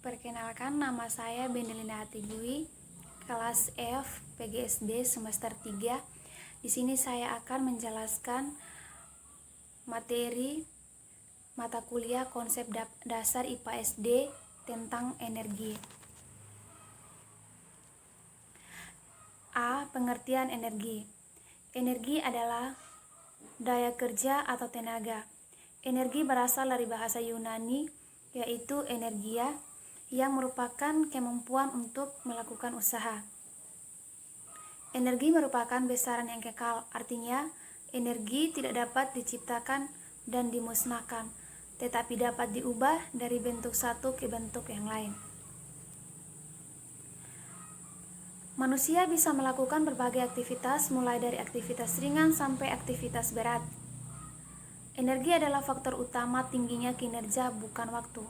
Perkenalkan, nama saya Bendelina Hatijui, kelas F PGSD semester 3. Di sini saya akan menjelaskan materi mata kuliah konsep dasar IPA SD tentang energi. A. Pengertian energi. Energi adalah daya kerja atau tenaga. Energi berasal dari bahasa Yunani, yaitu energia, yang merupakan kemampuan untuk melakukan usaha. Energi merupakan besaran yang kekal, artinya energi tidak dapat diciptakan dan dimusnahkan, tetapi dapat diubah dari bentuk satu ke bentuk yang lain. Manusia bisa melakukan berbagai aktivitas, mulai dari aktivitas ringan sampai aktivitas berat. Energi adalah faktor utama tingginya kinerja, bukan waktu.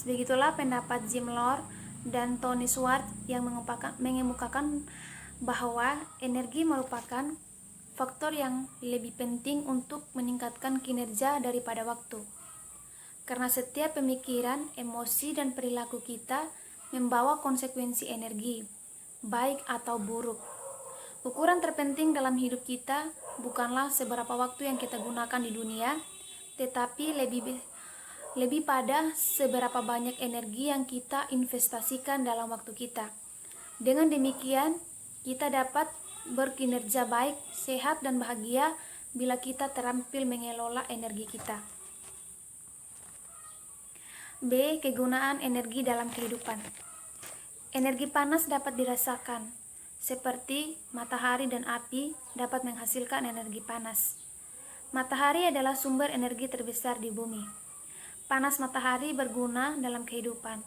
Begitulah pendapat Jim Lohr dan Tony Schwartz yang mengemukakan bahwa energi merupakan faktor yang lebih penting untuk meningkatkan kinerja daripada waktu. Karena setiap pemikiran, emosi, dan perilaku kita membawa konsekuensi energi, baik atau buruk. Ukuran terpenting dalam hidup kita bukanlah seberapa waktu yang kita gunakan di dunia, tetapi lebih pada seberapa banyak energi yang kita investasikan dalam waktu kita. Dengan demikian, kita dapat berkinerja baik, sehat, dan bahagia bila kita terampil mengelola energi kita. B. Kegunaan energi dalam kehidupan. Energi panas dapat dirasakan, seperti matahari dan api dapat menghasilkan energi panas. Matahari adalah sumber energi terbesar di bumi. Panas matahari berguna dalam kehidupan.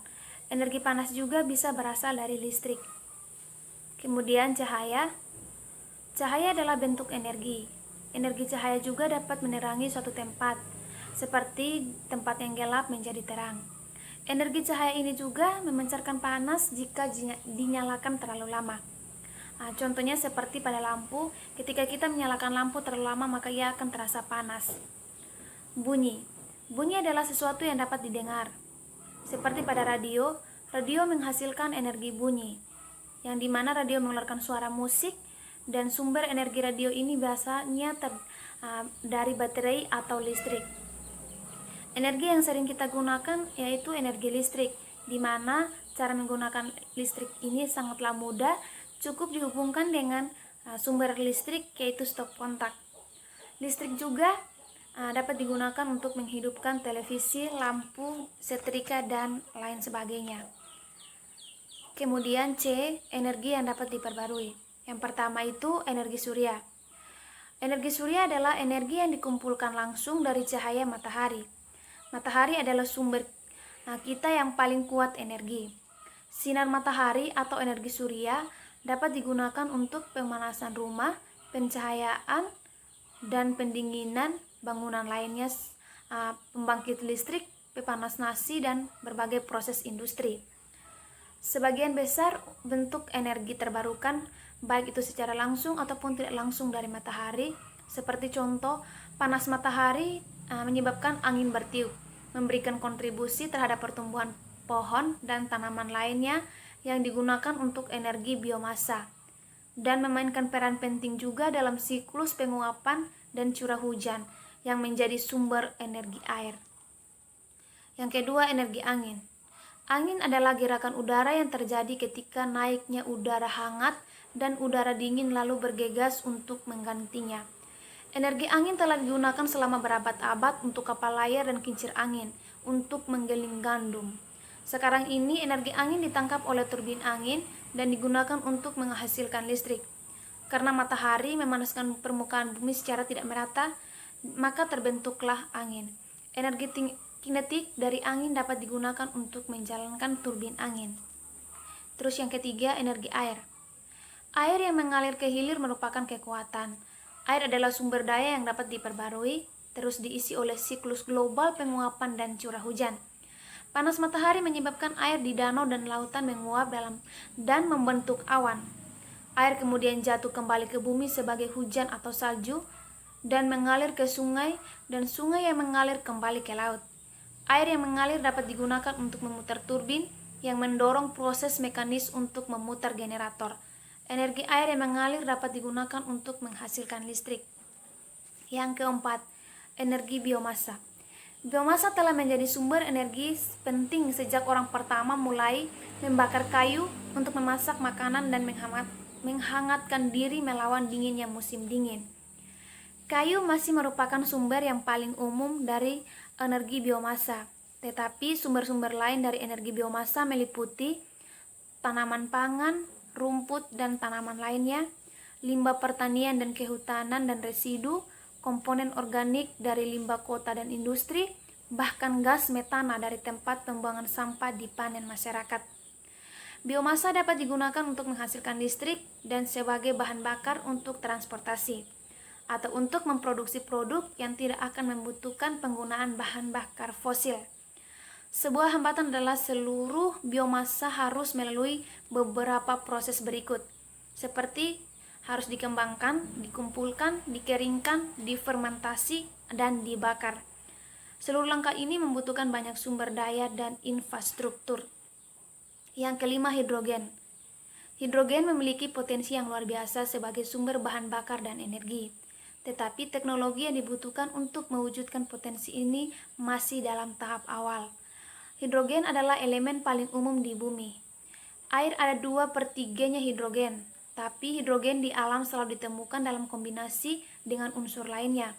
Energi panas juga bisa berasal dari listrik. Kemudian cahaya. Cahaya adalah bentuk energi. Energi cahaya juga dapat menerangi suatu tempat, seperti tempat yang gelap menjadi terang. Energi cahaya ini juga memancarkan panas jika dinyalakan terlalu lama. Contohnya seperti pada lampu, ketika kita menyalakan lampu terlalu lama maka ia akan terasa panas. Bunyi. Bunyi adalah sesuatu yang dapat didengar. Seperti pada radio, radio menghasilkan energi bunyi, yang dimana radio mengeluarkan suara musik, dan sumber energi radio ini biasanya dari baterai atau listrik. Energi yang sering kita gunakan yaitu energi listrik, di mana cara menggunakan listrik ini sangatlah mudah, cukup dihubungkan dengan sumber listrik yaitu stop kontak. Listrik juga dapat digunakan untuk menghidupkan televisi, lampu, setrika, dan lain sebagainya. Kemudian C. Energi yang dapat diperbarui. Yang pertama itu energi surya. Energi surya adalah energi yang dikumpulkan langsung dari cahaya matahari. Matahari adalah sumber kita yang paling kuat energi. Sinar matahari atau energi surya dapat digunakan untuk pemanasan rumah, pencahayaan, dan pendinginan bangunan lainnya, pembangkit listrik, pepanas nasi, dan berbagai proses industri. Sebagian besar bentuk energi terbarukan, baik itu secara langsung ataupun tidak langsung dari matahari, seperti contoh, panas matahari menyebabkan angin bertiup, memberikan kontribusi terhadap pertumbuhan pohon dan tanaman lainnya yang digunakan untuk energi biomasa, dan memainkan peran penting juga dalam siklus penguapan dan curah hujan yang menjadi sumber energi air. Yang kedua, energi angin. Angin adalah gerakan udara yang terjadi ketika naiknya udara hangat dan udara dingin lalu bergegas untuk menggantinya. Energi angin telah digunakan selama berabad-abad untuk kapal layar dan kincir angin untuk menggiling gandum. Sekarang ini energi angin ditangkap oleh turbin angin dan digunakan untuk menghasilkan listrik. Karena matahari memanaskan permukaan bumi secara tidak merata, maka terbentuklah angin. Energi kinetik dari angin dapat digunakan untuk menjalankan turbin angin. Terus yang ketiga, energi air. Air yang mengalir ke hilir merupakan kekuatan. Air adalah sumber daya yang dapat diperbarui, terus diisi oleh siklus global penguapan dan curah hujan. Panas matahari menyebabkan air di danau dan lautan menguap dan membentuk awan. Air kemudian jatuh kembali ke bumi sebagai hujan atau salju dan mengalir ke sungai, dan sungai yang mengalir kembali ke laut. Air yang mengalir dapat digunakan untuk memutar turbin yang mendorong proses mekanis untuk memutar generator. Energi air yang mengalir dapat digunakan untuk menghasilkan listrik. Yang keempat, energi biomasa. Biomasa telah menjadi sumber energi penting sejak orang pertama mulai membakar kayu untuk memasak makanan dan menghangatkan diri melawan dinginnya musim dingin. Kayu masih merupakan sumber yang paling umum dari energi biomasa, tetapi sumber-sumber lain dari energi biomasa meliputi tanaman pangan, rumput dan tanaman lainnya, limbah pertanian dan kehutanan dan residu, komponen organik dari limbah kota dan industri, bahkan gas metana dari tempat pembuangan sampah dipanen masyarakat. Biomasa dapat digunakan untuk menghasilkan listrik dan sebagai bahan bakar untuk transportasi, atau untuk memproduksi produk yang tidak akan membutuhkan penggunaan bahan bakar fosil. Sebuah hambatan adalah seluruh biomasa harus melalui beberapa proses berikut, seperti harus dikembangkan, dikumpulkan, dikeringkan, difermentasi, dan dibakar. Seluruh langkah ini membutuhkan banyak sumber daya dan infrastruktur. Yang kelima, hidrogen. Hidrogen memiliki potensi yang luar biasa sebagai sumber bahan bakar dan energi. Tetapi teknologi yang dibutuhkan untuk mewujudkan potensi ini masih dalam tahap awal. Hidrogen adalah elemen paling umum di bumi. Air ada 2/3-nya hidrogen, tapi hidrogen di alam selalu ditemukan dalam kombinasi dengan unsur lainnya.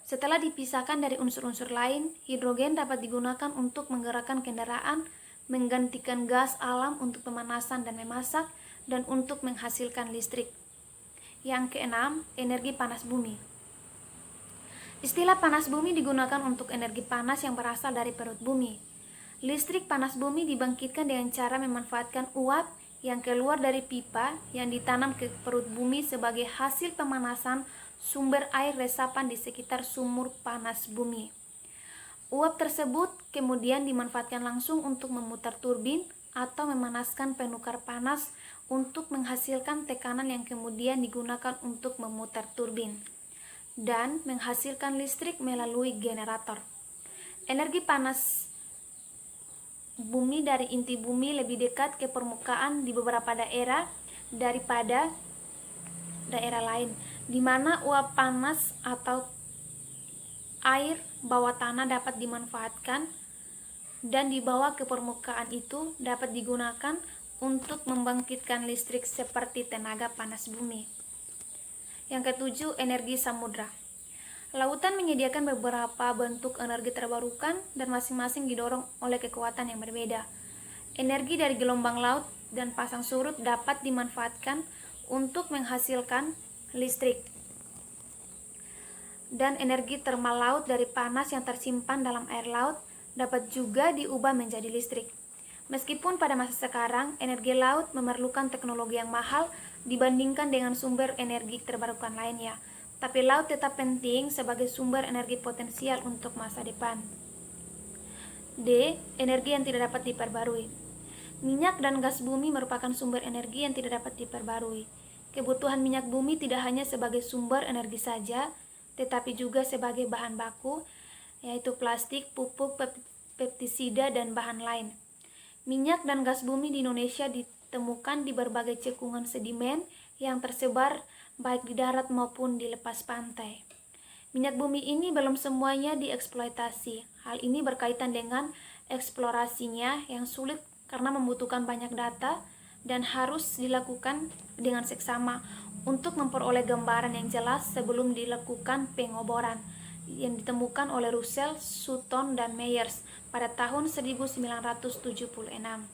Setelah dipisahkan dari unsur-unsur lain, hidrogen dapat digunakan untuk menggerakkan kendaraan, menggantikan gas alam untuk pemanasan dan memasak, dan untuk menghasilkan listrik. Yang keenam, energi panas bumi. Istilah panas bumi digunakan untuk energi panas yang berasal dari perut bumi. Listrik panas bumi dibangkitkan dengan cara memanfaatkan uap yang keluar dari pipa yang ditanam ke perut bumi sebagai hasil pemanasan sumber air resapan di sekitar sumur panas bumi. Uap tersebut kemudian dimanfaatkan langsung untuk memutar turbin atau memanaskan penukar panas untuk menghasilkan tekanan yang kemudian digunakan untuk memutar turbin dan menghasilkan listrik melalui generator. Energi panas bumi dari inti bumi lebih dekat ke permukaan di beberapa daerah daripada daerah lain, di mana uap panas atau air bawah tanah dapat dimanfaatkan dan dibawa ke permukaan itu dapat digunakan untuk membangkitkan listrik seperti tenaga panas bumi. Yang ketujuh, energi samudra. Lautan menyediakan beberapa bentuk energi terbarukan dan masing-masing didorong oleh kekuatan yang berbeda. Energi dari gelombang laut dan pasang surut dapat dimanfaatkan untuk menghasilkan listrik. Dan energi termal laut dari panas yang tersimpan dalam air laut dapat juga diubah menjadi listrik. Meskipun pada masa sekarang energi laut memerlukan teknologi yang mahal dibandingkan dengan sumber energi terbarukan lainnya, tapi laut tetap penting sebagai sumber energi potensial untuk masa depan. D. Energi yang tidak dapat diperbarui. Minyak dan gas bumi merupakan sumber energi yang tidak dapat diperbarui. Kebutuhan minyak bumi tidak hanya sebagai sumber energi saja, tetapi juga sebagai bahan baku, yaitu plastik, pupuk, pestisida, dan bahan lain. Minyak dan gas bumi di Indonesia ditemukan di berbagai cekungan sedimen yang tersebar baik di darat maupun di lepas pantai. Minyak bumi ini belum semuanya dieksploitasi. Hal ini berkaitan dengan eksplorasinya yang sulit karena membutuhkan banyak data dan harus dilakukan dengan seksama untuk memperoleh gambaran yang jelas sebelum dilakukan pengoboran yang ditemukan oleh Russell, Sutton, dan Meyers pada tahun 1976.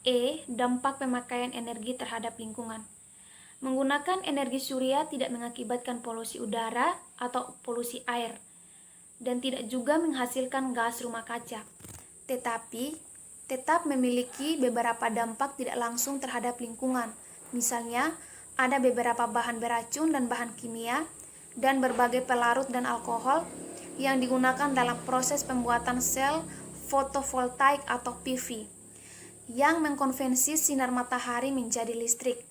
E. Dampak pemakaian energi terhadap lingkungan. Menggunakan energi surya tidak mengakibatkan polusi udara atau polusi air dan tidak juga menghasilkan gas rumah kaca, tetapi tetap memiliki beberapa dampak tidak langsung terhadap lingkungan. Misalnya, ada beberapa bahan beracun dan bahan kimia dan berbagai pelarut dan alkohol yang digunakan dalam proses pembuatan sel fotovoltaik atau PV yang mengkonversi sinar matahari menjadi listrik.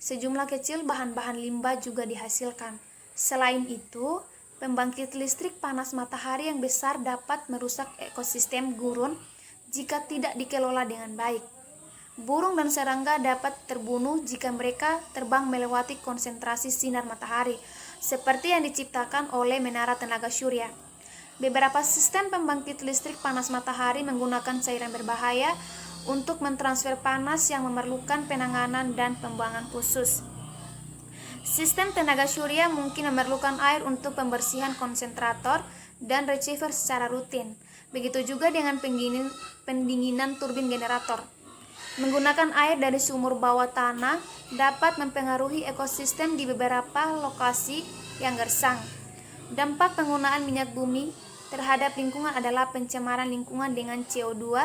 Sejumlah kecil bahan-bahan limbah juga dihasilkan. Selain itu, Pembangkit listrik panas matahari yang besar dapat merusak ekosistem gurun jika tidak dikelola dengan baik. Burung dan serangga dapat terbunuh jika mereka terbang melewati konsentrasi sinar matahari, seperti yang diciptakan oleh menara tenaga surya. Beberapa sistem pembangkit listrik panas matahari menggunakan cairan berbahaya untuk mentransfer panas yang memerlukan penanganan dan pembuangan khusus. Sistem tenaga surya mungkin memerlukan air untuk pembersihan konsentrator dan receiver secara rutin. Begitu juga dengan pendinginan turbin generator. Menggunakan air dari sumur bawah tanah dapat mempengaruhi ekosistem di beberapa lokasi yang gersang. Dampak penggunaan minyak bumi terhadap lingkungan adalah pencemaran lingkungan dengan CO2.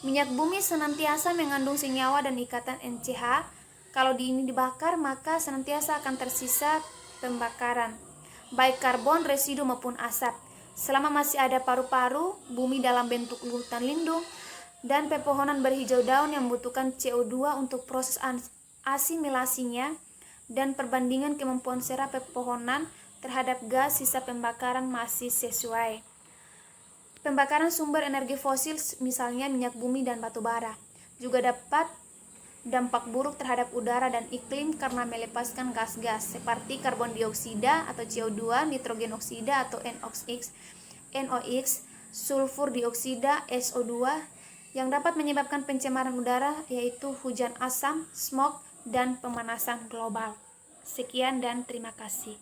Minyak bumi senantiasa mengandung senyawa dan ikatan NCH. Kalau ini dibakar, maka senantiasa akan tersisa pembakaran, baik karbon, residu maupun asap. Selama masih ada paru-paru, bumi dalam bentuk hutan lindung, dan pepohonan berhijau daun yang membutuhkan CO2 untuk proses asimilasinya dan perbandingan kemampuan serap pepohonan terhadap gas sisa pembakaran masih sesuai. Pembakaran sumber energi fosil misalnya minyak bumi dan batu bara juga dapat dampak buruk terhadap udara dan iklim karena melepaskan gas-gas seperti karbon dioksida atau CO2, nitrogen oksida atau NOx, sulfur dioksida SO2 yang dapat menyebabkan pencemaran udara yaitu hujan asam, smog, dan pemanasan global. Sekian dan terima kasih.